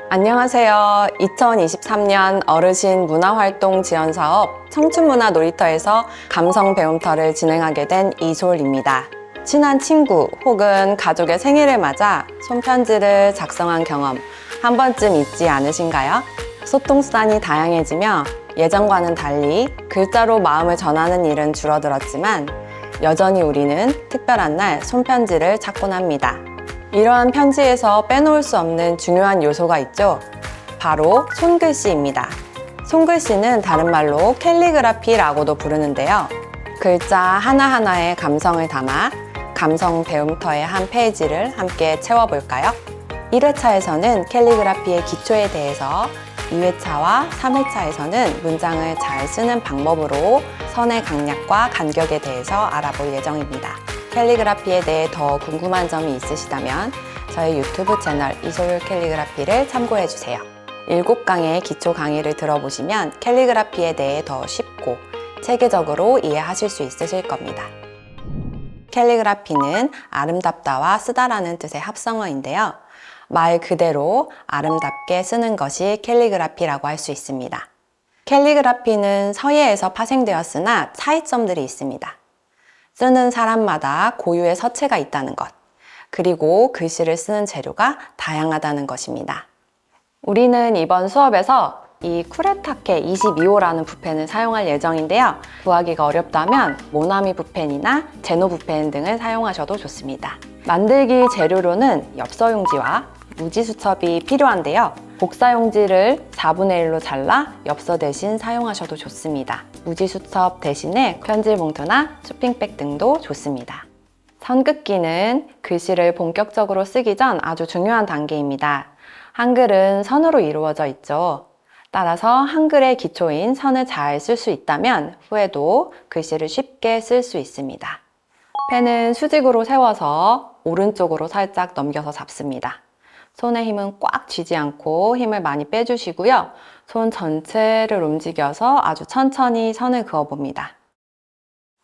안녕하세요. 2023년 어르신 문화활동 지원 사업 청춘문화 놀이터에서 감성 배움터를 진행하게 된 이솔입니다. 친한 친구 혹은 가족의 생일을 맞아 손편지를 작성한 경험 한 번쯤 있지 않으신가요? 소통수단이 다양해지며 예전과는 달리 글자로 마음을 전하는 일은 줄어들었지만 여전히 우리는 특별한 날 손편지를 찾곤 합니다. 이러한 편지에서 빼놓을 수 없는 중요한 요소가 있죠. 바로 손글씨입니다. 손글씨는 다른 말로 캘리그라피라고도 부르는데요. 글자 하나하나에 감성을 담아 감성 배움터의 한 페이지를 함께 채워볼까요? 1회차에서는 캘리그라피의 기초에 대해서, 2회차와 3회차에서는 문장을 잘 쓰는 방법으로 선의 강약과 간격에 대해서 알아볼 예정입니다. 캘리그라피에 대해 더 궁금한 점이 있으시다면 저희 유튜브 채널 이솔 캘리그라피를 참고해주세요. 7강의 기초 강의를 들어보시면 캘리그라피에 대해 더 쉽고 체계적으로 이해하실 수 있으실 겁니다. 캘리그라피는 아름답다와 쓰다라는 뜻의 합성어인데요. 말 그대로 아름답게 쓰는 것이 캘리그라피라고 할 수 있습니다. 캘리그라피는 서예에서 파생되었으나 차이점들이 있습니다. 쓰는 사람마다 고유의 서체가 있다는 것, 그리고 글씨를 쓰는 재료가 다양하다는 것입니다. 우리는 이번 수업에서 이 쿠레타케 22호라는 붓펜을 사용할 예정인데요. 구하기가 어렵다면 모나미 붓펜이나 제노 붓펜 등을 사용하셔도 좋습니다. 만들기 재료로는 엽서용지와 무지수첩이 필요한데요. 복사용지를 4분의 1로 잘라 엽서 대신 사용하셔도 좋습니다. 무지수첩 대신에 편지봉투나 쇼핑백 등도 좋습니다. 선긋기는 글씨를 본격적으로 쓰기 전 아주 중요한 단계입니다. 한글은 선으로 이루어져 있죠. 따라서 한글의 기초인 선을 잘 쓸 수 있다면 후에도 글씨를 쉽게 쓸 수 있습니다. 펜은 수직으로 세워서 오른쪽으로 살짝 넘겨서 잡습니다. 손의 힘은 꽉 쥐지 않고 힘을 많이 빼주시고요. 손 전체를 움직여서 아주 천천히 선을 그어봅니다.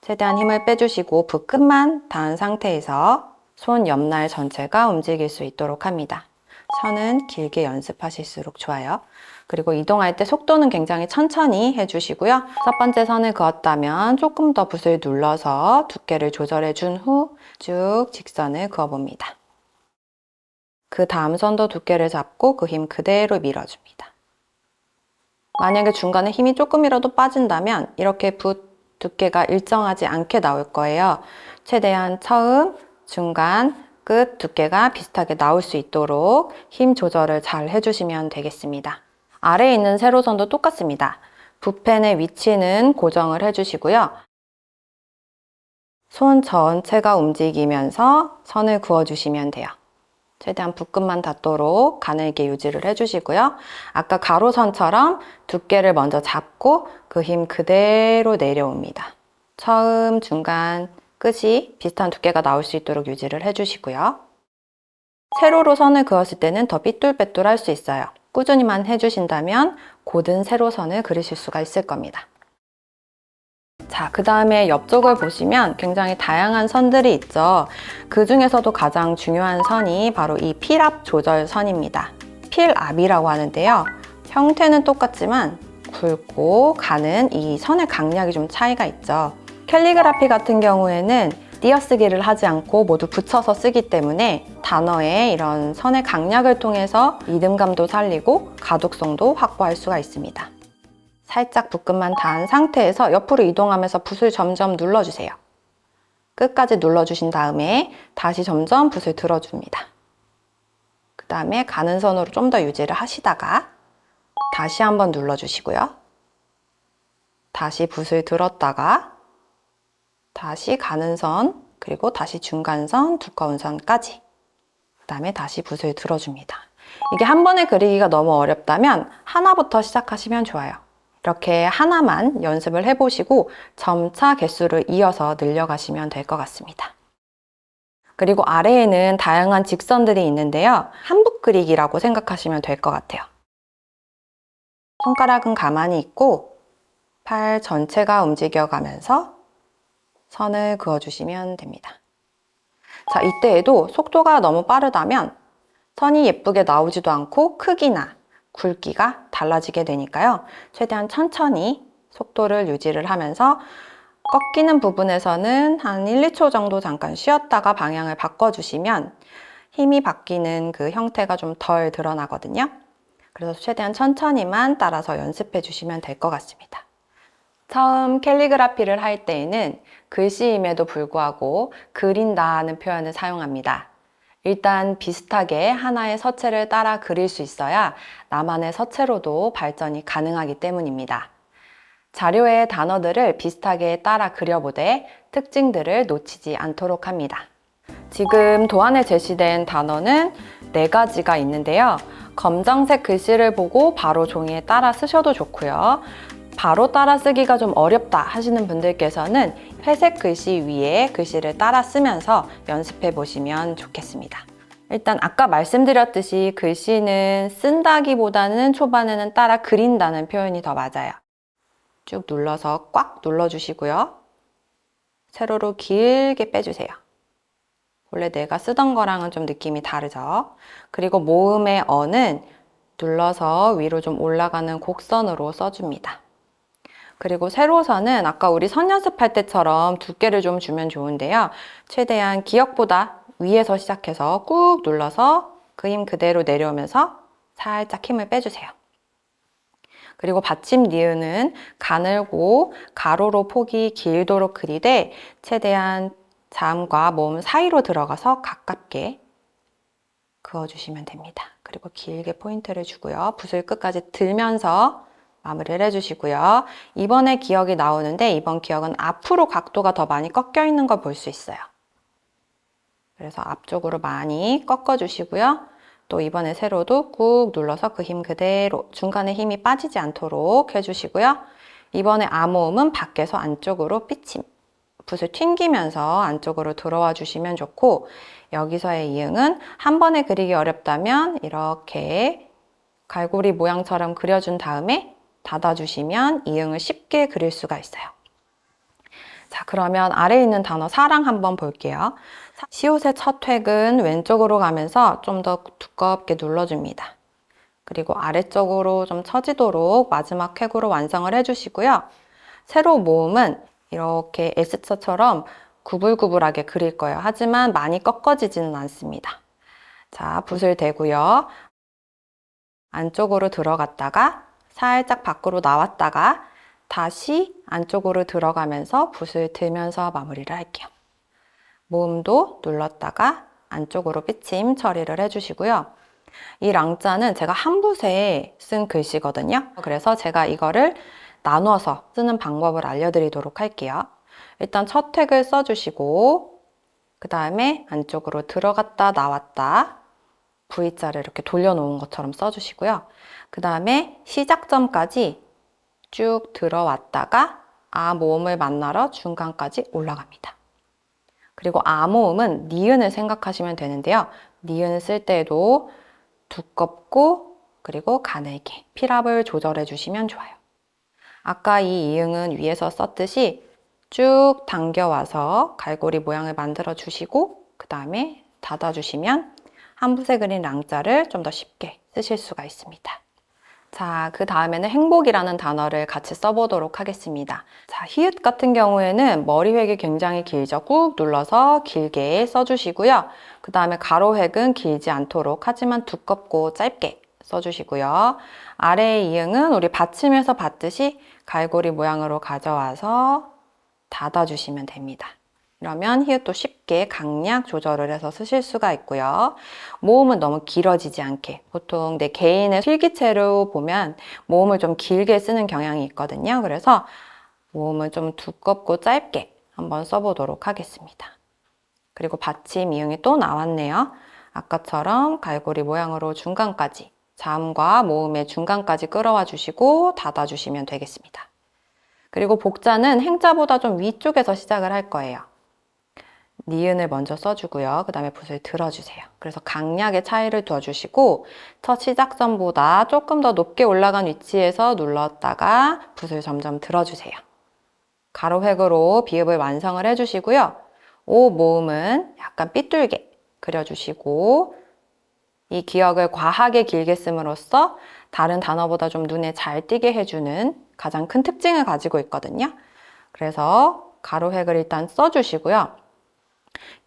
최대한 힘을 빼주시고 붓 끝만 닿은 상태에서 손 옆날 전체가 움직일 수 있도록 합니다. 선은 길게 연습하실수록 좋아요. 그리고 이동할 때 속도는 굉장히 천천히 해주시고요. 첫 번째 선을 그었다면 조금 더 붓을 눌러서 두께를 조절해 준 후 쭉 직선을 그어봅니다. 그 다음 선도 두께를 잡고 그 힘 그대로 밀어줍니다. 만약에 중간에 힘이 조금이라도 빠진다면 이렇게 붓 두께가 일정하지 않게 나올 거예요. 최대한 처음, 중간, 끝 두께가 비슷하게 나올 수 있도록 힘 조절을 잘 해주시면 되겠습니다. 아래에 있는 세로선도 똑같습니다. 붓펜의 위치는 고정을 해주시고요. 손 전체가 움직이면서 선을 그어주시면 돼요. 최대한 붓끝만 닿도록 가늘게 유지를 해주시고요. 아까 가로선처럼 두께를 먼저 잡고 그 힘 그대로 내려옵니다. 처음, 중간, 끝이 비슷한 두께가 나올 수 있도록 유지를 해주시고요. 세로로 선을 그었을 때는 더 삐뚤빼뚤할 수 있어요. 꾸준히만 해주신다면 곧은 세로선을 그리실 수가 있을 겁니다. 자, 그 다음에 옆쪽을 보시면 굉장히 다양한 선들이 있죠. 그 중에서도 가장 중요한 선이 바로 이 필압 조절 선입니다. 필압이라고 하는데요. 형태는 똑같지만 굵고 가는 이 선의 강약이 좀 차이가 있죠. 캘리그라피 같은 경우에는 띄어쓰기를 하지 않고 모두 붙여서 쓰기 때문에 단어의 이런 선의 강약을 통해서 리듬감도 살리고 가독성도 확보할 수가 있습니다. 살짝 붓끝만 닿은 상태에서 옆으로 이동하면서 붓을 점점 눌러주세요. 끝까지 눌러주신 다음에 다시 점점 붓을 들어줍니다. 그 다음에 가는 선으로 좀 더 유지를 하시다가 다시 한번 눌러주시고요. 다시 붓을 들었다가 다시 가는 선, 그리고 다시 중간선, 두꺼운 선까지. 그 다음에 다시 붓을 들어줍니다. 이게 한 번에 그리기가 너무 어렵다면 하나부터 시작하시면 좋아요. 이렇게 하나만 연습을 해보시고 점차 개수를 이어서 늘려가시면 될 것 같습니다. 그리고 아래에는 다양한 직선들이 있는데요. 한붓 그리기라고 생각하시면 될 것 같아요. 손가락은 가만히 있고 팔 전체가 움직여가면서 선을 그어주시면 됩니다. 자, 이때에도 속도가 너무 빠르다면 선이 예쁘게 나오지도 않고 크기나 굵기가 달라지게 되니까요. 최대한 천천히 속도를 유지를 하면서 꺾이는 부분에서는 한 1, 2초 정도 잠깐 쉬었다가 방향을 바꿔주시면 힘이 바뀌는 그 형태가 좀 덜 드러나거든요. 그래서 최대한 천천히만 따라서 연습해 주시면 될 것 같습니다. 처음 캘리그라피를 할 때에는 글씨임에도 불구하고 그린다는 표현을 사용합니다. 일단 비슷하게 하나의 서체를 따라 그릴 수 있어야 나만의 서체로도 발전이 가능하기 때문입니다. 자료의 단어들을 비슷하게 따라 그려보되 특징들을 놓치지 않도록 합니다. 지금 도안에 제시된 단어는 4가지가 있는데요. 검정색 글씨를 보고 바로 종이에 따라 쓰셔도 좋고요. 바로 따라 쓰기가 좀 어렵다 하시는 분들께서는 회색 글씨 위에 글씨를 따라 쓰면서 연습해 보시면 좋겠습니다. 일단 아까 말씀드렸듯이 글씨는 쓴다기보다는 초반에는 따라 그린다는 표현이 더 맞아요. 쭉 눌러서 꽉 눌러주시고요. 세로로 길게 빼주세요. 원래 내가 쓰던 거랑은 좀 느낌이 다르죠? 그리고 모음의 어는 눌러서 위로 좀 올라가는 곡선으로 써줍니다. 그리고 세로선은 아까 우리 선 연습할 때처럼 두께를 좀 주면 좋은데요. 최대한 기역보다 위에서 시작해서 꾹 눌러서 그 힘 그대로 내려오면서 살짝 힘을 빼주세요. 그리고 받침 니은은 가늘고 가로로 폭이 길도록 그리되 최대한 자음과 모음 사이로 들어가서 가깝게 그어주시면 됩니다. 그리고 길게 포인트를 주고요. 붓을 끝까지 들면서 마무리를 해주시고요. 이번에 기역이 나오는데 이번 기역은 앞으로 각도가 더 많이 꺾여 있는 걸 볼 수 있어요. 그래서 앞쪽으로 많이 꺾어주시고요. 또 이번에 세로도 꾹 눌러서 그 힘 그대로 중간에 힘이 빠지지 않도록 해주시고요. 이번에 아모음은 밖에서 안쪽으로 삐침. 붓을 튕기면서 안쪽으로 들어와 주시면 좋고 여기서의 이응은 한 번에 그리기 어렵다면 이렇게 갈고리 모양처럼 그려준 다음에 닫아주시면 이응을 쉽게 그릴 수가 있어요. 자, 그러면 아래에 있는 단어 사랑 한번 볼게요. 시옷의 첫 획은 왼쪽으로 가면서 좀 더 두껍게 눌러줍니다. 그리고 아래쪽으로 좀 처지도록 마지막 획으로 완성을 해주시고요. 세로 모음은 이렇게 S자처럼 구불구불하게 그릴 거예요. 하지만 많이 꺾어지지는 않습니다. 자, 붓을 대고요. 안쪽으로 들어갔다가 살짝 밖으로 나왔다가 다시 안쪽으로 들어가면서 붓을 들면서 마무리를 할게요. 모음도 눌렀다가 안쪽으로 삐침 처리를 해주시고요. 이 랑자는 제가 한 붓에 쓴 글씨거든요. 그래서 제가 이거를 나눠서 쓰는 방법을 알려드리도록 할게요. 일단 첫 획을 써주시고 그 다음에 안쪽으로 들어갔다 나왔다 V자를 이렇게 돌려놓은 것처럼 써주시고요. 그 다음에 시작점까지 쭉 들어왔다가 아 모음을 만나러 중간까지 올라갑니다. 그리고 아 모음은 니은을 생각하시면 되는데요. 니은을 쓸 때에도 두껍고 그리고 가늘게 필압을 조절해 주시면 좋아요. 아까 이 이응은 위에서 썼듯이 쭉 당겨와서 갈고리 모양을 만들어 주시고 그 다음에 닫아주시면 한 붓에 그린 랑자를 좀 더 쉽게 쓰실 수가 있습니다. 자, 그 다음에는 행복이라는 단어를 같이 써보도록 하겠습니다. 자, 히읗 같은 경우에는 머리획이 굉장히 길죠. 꾹 눌러서 길게 써주시고요. 그 다음에 가로획은 길지 않도록 하지만 두껍고 짧게 써주시고요. 아래의 이응은 우리 받침에서 봤듯이 갈고리 모양으로 가져와서 닫아주시면 됩니다. 이러면 히읗도 쉽게 강약 조절을 해서 쓰실 수가 있고요. 모음은 너무 길어지지 않게 보통 내 개인의 필기체로 보면 모음을 좀 길게 쓰는 경향이 있거든요. 그래서 모음은 좀 두껍고 짧게 한번 써보도록 하겠습니다. 그리고 받침 이응이 또 나왔네요. 아까처럼 갈고리 모양으로 중간까지 자음과 모음의 중간까지 끌어와 주시고 닫아주시면 되겠습니다. 그리고 복자는 행자보다 좀 위쪽에서 시작을 할 거예요. 니은을 먼저 써주고요. 그 다음에 붓을 들어주세요. 그래서 강약의 차이를 둬주시고 첫 시작점보다 조금 더 높게 올라간 위치에서 눌렀다가 붓을 점점 들어주세요. 가로획으로 비읍을 완성을 해주시고요. 오 모음은 약간 삐뚤게 그려주시고 이 기억을 과하게 길게 씀으로써 다른 단어보다 좀 눈에 잘 띄게 해주는 가장 큰 특징을 가지고 있거든요. 그래서 가로획을 일단 써주시고요.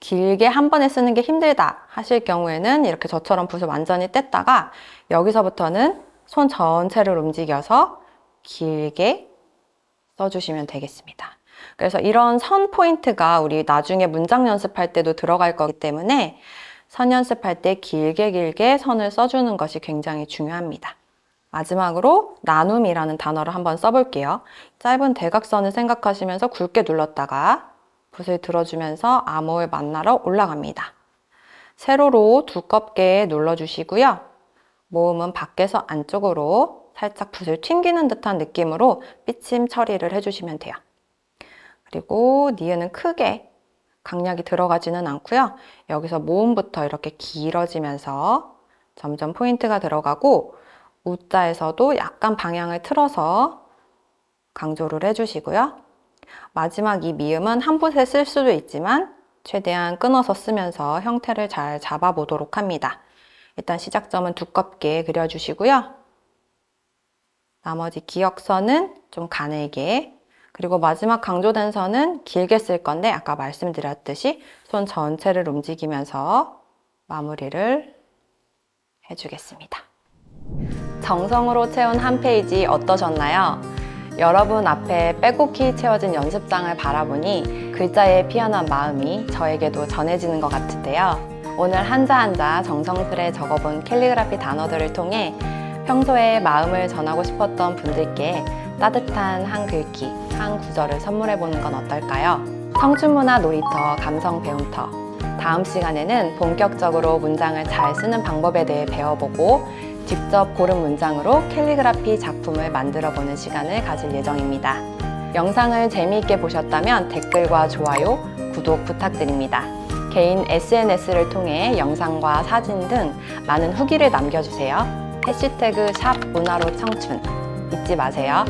길게 한 번에 쓰는 게 힘들다 하실 경우에는 이렇게 저처럼 붓을 완전히 뗐다가 여기서부터는 손 전체를 움직여서 길게 써주시면 되겠습니다. 그래서 이런 선 포인트가 우리 나중에 문장 연습할 때도 들어갈 거기 때문에 선 연습할 때 길게 선을 써주는 것이 굉장히 중요합니다. 마지막으로 나눔이라는 단어를 한번 써볼게요. 짧은 대각선을 생각하시면서 굵게 눌렀다가 붓을 들어주면서 암호를 만나러 올라갑니다. 세로로 두껍게 눌러주시고요. 모음은 밖에서 안쪽으로 살짝 붓을 튕기는 듯한 느낌으로 삐침 처리를 해주시면 돼요. 그리고 니은은 크게 강약이 들어가지는 않고요. 여기서 모음부터 이렇게 길어지면서 점점 포인트가 들어가고 우자에서도 약간 방향을 틀어서 강조를 해주시고요. 마지막 이 미음은 한 붓에 쓸 수도 있지만 최대한 끊어서 쓰면서 형태를 잘 잡아보도록 합니다. 일단 시작점은 두껍게 그려주시고요. 나머지 기역선은 좀 가늘게, 그리고 마지막 강조된 선은 길게 쓸 건데 아까 말씀드렸듯이 손 전체를 움직이면서 마무리를 해주겠습니다. 정성으로 채운 한 페이지 어떠셨나요? 여러분 앞에 빼곡히 채워진 연습장을 바라보니 글자에 피어난 마음이 저에게도 전해지는 것 같은데요. 오늘 한자 한자 정성스레 적어본 캘리그라피 단어들을 통해 평소에 마음을 전하고 싶었던 분들께 따뜻한 한 글귀, 한 구절을 선물해보는 건 어떨까요? 청춘문화 놀이터, 감성 배움터. 다음 시간에는 본격적으로 문장을 잘 쓰는 방법에 대해 배워보고 직접 고른 문장으로 캘리그라피 작품을 만들어보는 시간을 가질 예정입니다. 영상을 재미있게 보셨다면 댓글과 좋아요, 구독 부탁드립니다. 개인 SNS를 통해 영상과 사진 등 많은 후기를 남겨주세요. 해시태그 샵문화로청춘 잊지 마세요.